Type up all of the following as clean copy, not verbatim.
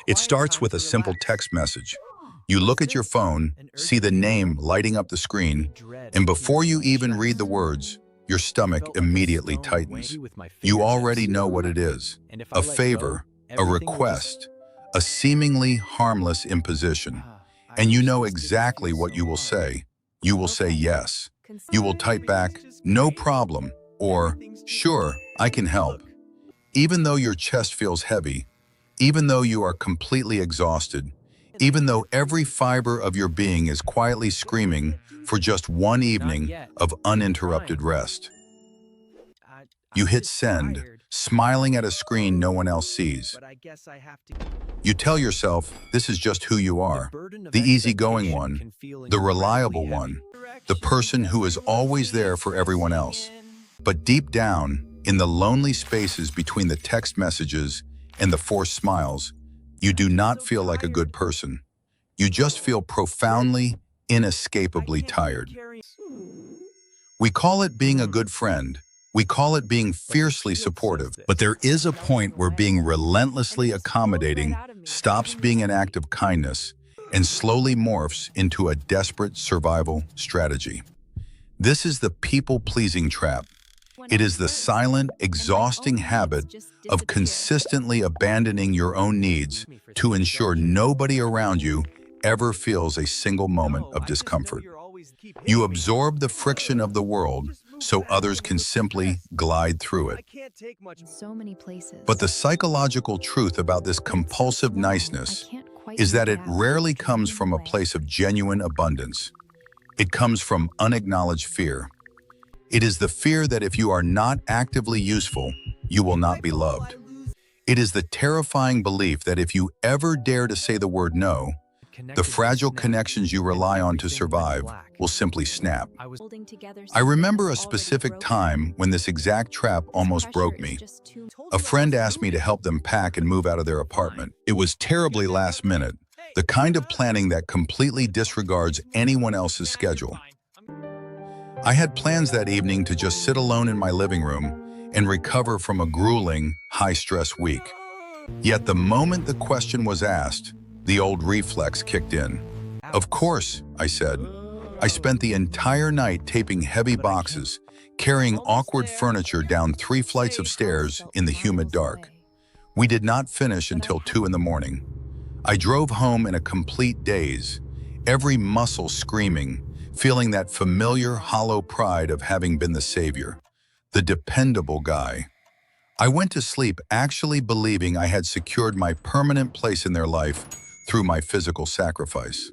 It starts with a simple text message. You look at your phone, see the name lighting up the screen, and before you even read the words, your stomach immediately tightens. You already know what it is: a favor, a request, a seemingly harmless imposition. And you know exactly what you will say. You will say yes. You will type back, "No problem," or "Sure, I can help." Even though your chest feels heavy, even though you are completely exhausted, even though every fiber of your being is quietly screaming for just one evening of uninterrupted rest. You hit send, smiling at a screen no one else sees. You tell yourself this is just who you are, the easygoing one, the reliable one, the person who is always there for everyone else. But deep down, in the lonely spaces between the text messages and the forced smiles, you do not feel like a good person. You just feel profoundly, inescapably tired. We call it being a good friend. We call it being fiercely supportive. But there is a point where being relentlessly accommodating stops being an act of kindness and slowly morphs into a desperate survival strategy. This is the people-pleasing trap. It is the silent, exhausting habit of consistently abandoning your own needs to ensure nobody around you ever feels a single moment of discomfort. You absorb the friction of the world so others can simply glide through it. But the psychological truth about this compulsive niceness is that it rarely comes from a place of genuine abundance. It comes from unacknowledged fear. It is the fear that if you are not actively useful, you will not be loved. It is the terrifying belief that if you ever dare to say the word no, the fragile connections you rely on to survive will simply snap. I remember a specific time when this exact trap almost broke me. A friend asked me to help them pack and move out of their apartment. It was terribly last minute, the kind of planning that completely disregards anyone else's schedule. I had plans that evening to just sit alone in my living room and recover from a grueling, high-stress week. Yet the moment the question was asked, the old reflex kicked in. "Of course," I said. I spent the entire night taping heavy boxes, carrying awkward furniture down 3 flights of stairs in the humid dark. We did not finish until 2 in the morning. I drove home in a complete daze, every muscle screaming, feeling that familiar, hollow pride of having been the savior, the dependable guy. I went to sleep actually believing I had secured my permanent place in their life through my physical sacrifice.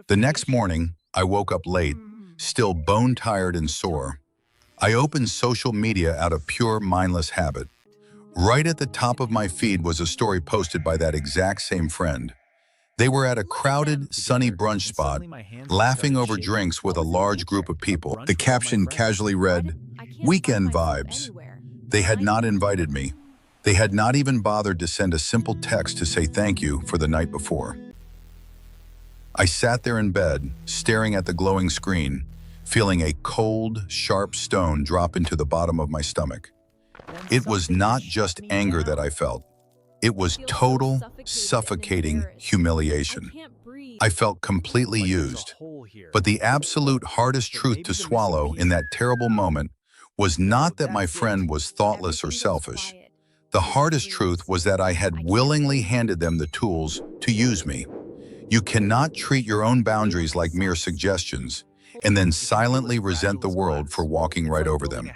The next morning, I woke up late, still bone-tired and sore. I opened social media out of pure mindless habit. Right at the top of my feed was a story posted by that exact same friend. They were at a crowded, sunny brunch spot, laughing over drinks with a large group of people. The caption casually read, "Weekend vibes." They had not invited me. They had not even bothered to send a simple text to say thank you for the night before. I sat there in bed, staring at the glowing screen, feeling a cold, sharp stone drop into the bottom of my stomach. It was not just anger that I felt. It was total, suffocating humiliation. I felt completely used. But the absolute hardest truth to swallow in that terrible moment was not that my friend was thoughtless or selfish. The hardest truth was that I had willingly handed them the tools to use me. You cannot treat your own boundaries like mere suggestions and then silently resent the world for walking right over them.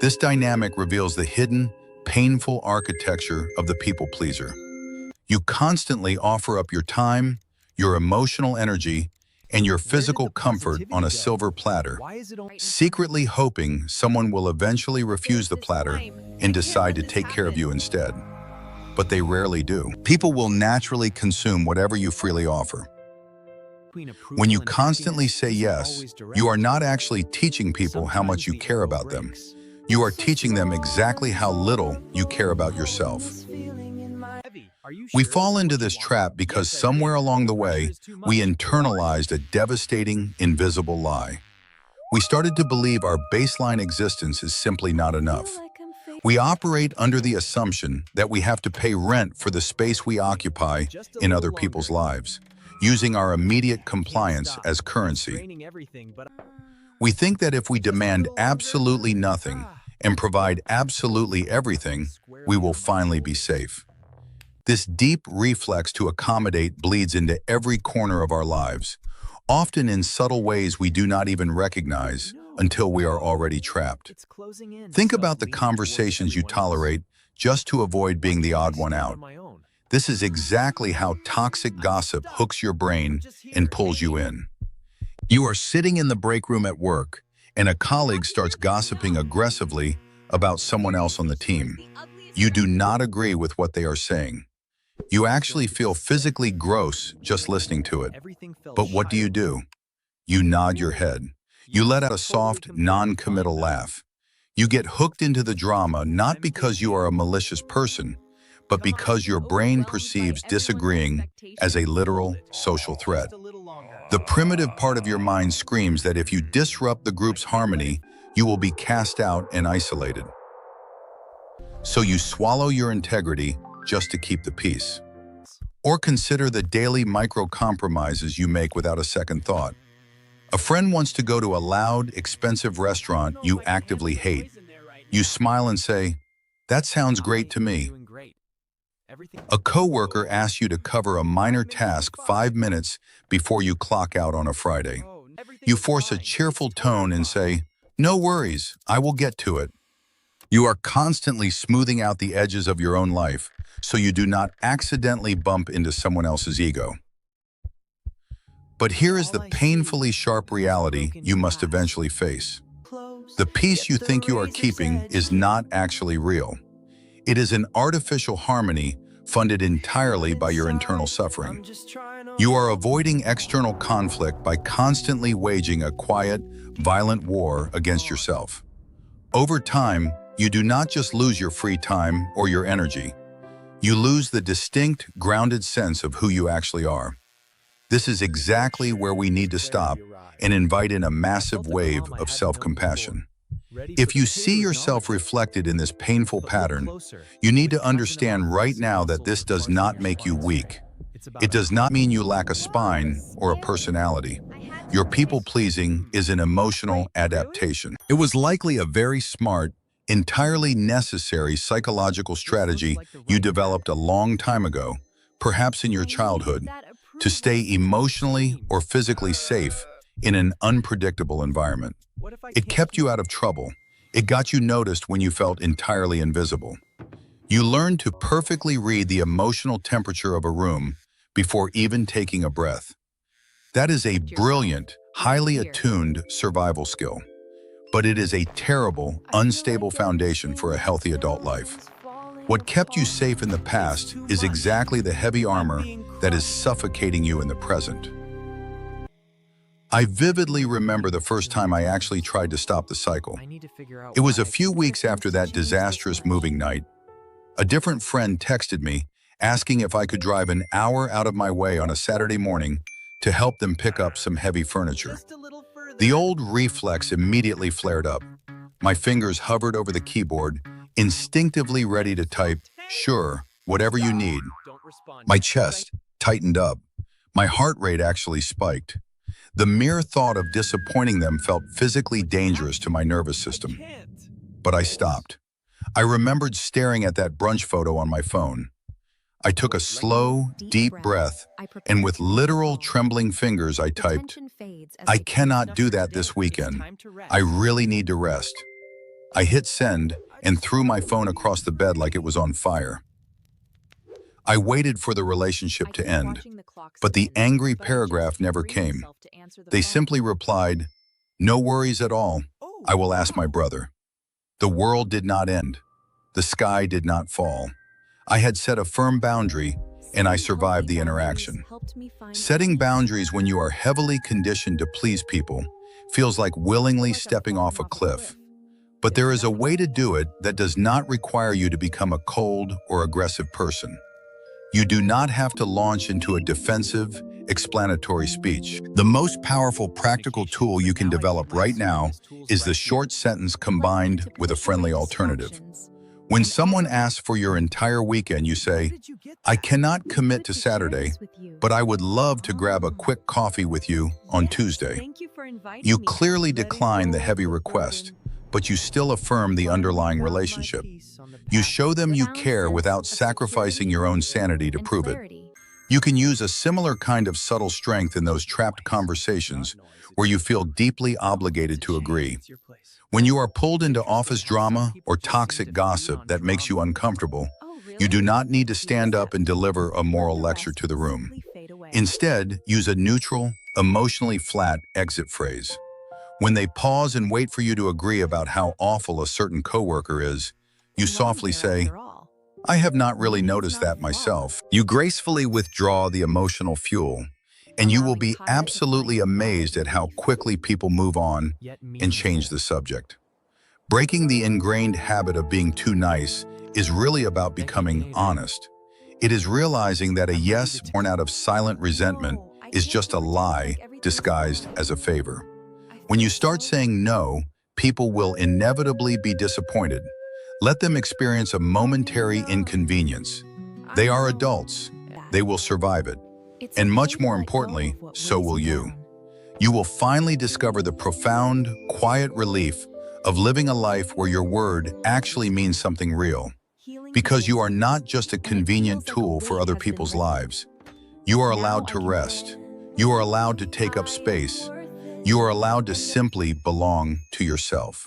This dynamic reveals the hidden, painful architecture of the people pleaser. You constantly offer up your time, your emotional energy, and your physical comfort on a silver platter, secretly hoping someone will eventually refuse the platter and decide to take care of you instead. But they rarely do. People will naturally consume whatever you freely offer. When you constantly say yes, you are not actually teaching people how much you care about them. You are teaching them exactly how little you care about yourself. We fall into this trap because somewhere along the way, we internalized a devastating, invisible lie. We started to believe our baseline existence is simply not enough. We operate under the assumption that we have to pay rent for the space we occupy in other people's lives, using our immediate compliance as currency. We think that if we demand absolutely nothing and provide absolutely everything, we will finally be safe. This deep reflex to accommodate bleeds into every corner of our lives, often in subtle ways we do not even recognize until we are already trapped. Think about the conversations you tolerate just to avoid being the odd one out. This is exactly how toxic gossip hooks your brain and pulls you in. You are sitting in the break room at work, and a colleague starts gossiping aggressively about someone else on the team. You do not agree with what they are saying. You actually feel physically gross just listening to it. But what do? You nod your head. You let out a soft, non-committal laugh. You get hooked into the drama not because you are a malicious person, but because your brain perceives disagreeing as a literal social threat. The primitive part of your mind screams that if you disrupt the group's harmony, you will be cast out and isolated. So you swallow your integrity just to keep the peace. Or consider the daily micro-compromises you make without a second thought. A friend wants to go to a loud, expensive restaurant you actively hate. You smile and say, "That sounds great to me." A coworker asks you to cover a minor task 5 minutes before you clock out on a Friday. You force a cheerful tone and say, "No worries, I will get to it." You are constantly smoothing out the edges of your own life so you do not accidentally bump into someone else's ego. But here is the painfully sharp reality you must eventually face. The peace you think you are keeping is not actually real. It is an artificial harmony funded entirely by your internal suffering. You are avoiding external conflict by constantly waging a quiet, violent war against yourself. Over time, you do not just lose your free time or your energy. You lose the distinct, grounded sense of who you actually are. This is exactly where we need to stop and invite in a massive wave of self-compassion. If you see yourself reflected in this painful pattern, you need to understand right now that this does not make you weak. It does not mean you lack a spine or a personality. Your people-pleasing is an emotional adaptation. It was likely a very smart, entirely necessary psychological strategy you developed a long time ago, perhaps in your childhood, to stay emotionally or physically safe in an unpredictable environment. It kept you out of trouble. It got you noticed when you felt entirely invisible. You learned to perfectly read the emotional temperature of a room before even taking a breath. That is a brilliant, highly attuned survival skill. But it is a terrible, unstable foundation for a healthy adult life. What kept you safe in the past is exactly the heavy armor that is suffocating you in the present. I vividly remember the first time I actually tried to stop the cycle. It was a few weeks after that disastrous moving night. A different friend texted me, asking if I could drive an hour out of my way on a Saturday morning to help them pick up some heavy furniture. The old reflex immediately flared up. My fingers hovered over the keyboard, instinctively ready to type, "Sure, whatever you need." My chest tightened up. My heart rate actually spiked. The mere thought of disappointing them felt physically dangerous to my nervous system. But I stopped. I remembered staring at that brunch photo on my phone. I took a slow, deep breath, and with literal trembling fingers I typed, "I cannot do that this weekend. I really need to rest." I hit send and threw my phone across the bed like it was on fire. I waited for the relationship to end, but the angry paragraph never came. They simply replied, "No worries at all. I will ask my brother." The world did not end. The sky did not fall. I had set a firm boundary, and I survived the interaction. Setting boundaries when you are heavily conditioned to please people feels like willingly stepping off a cliff. But there is a way to do it that does not require you to become a cold or aggressive person. You do not have to launch into a defensive, explanatory speech. The most powerful practical tool you can develop right now is the short sentence combined with a friendly alternative. When someone asks for your entire weekend, you say, I cannot commit to Saturday, but I would love to grab a quick coffee with you on Tuesday. You clearly decline the heavy request, but you still affirm the underlying relationship. You show them you care without sacrificing your own sanity to prove it. You can use a similar kind of subtle strength in those trapped conversations where you feel deeply obligated to agree. When you are pulled into office drama or toxic gossip that makes you uncomfortable, you do not need to stand up and deliver a moral lecture to the room. Instead, use a neutral, emotionally flat exit phrase. When they pause and wait for you to agree about how awful a certain coworker is, you softly say, I have not really noticed that myself. You gracefully withdraw the emotional fuel, and you will be absolutely amazed at how quickly people move on and change the subject. Breaking the ingrained habit of being too nice is really about becoming honest. It is realizing that a yes born out of silent resentment is just a lie disguised as a favor. When you start saying no, people will inevitably be disappointed. Let them experience a momentary inconvenience. They are adults. They will survive it. And much more importantly, so will you. You will finally discover the profound, quiet relief of living a life where your word actually means something real. Because you are not just a convenient tool for other people's lives. You are allowed to rest. You are allowed to take up space. You are allowed to simply belong to yourself.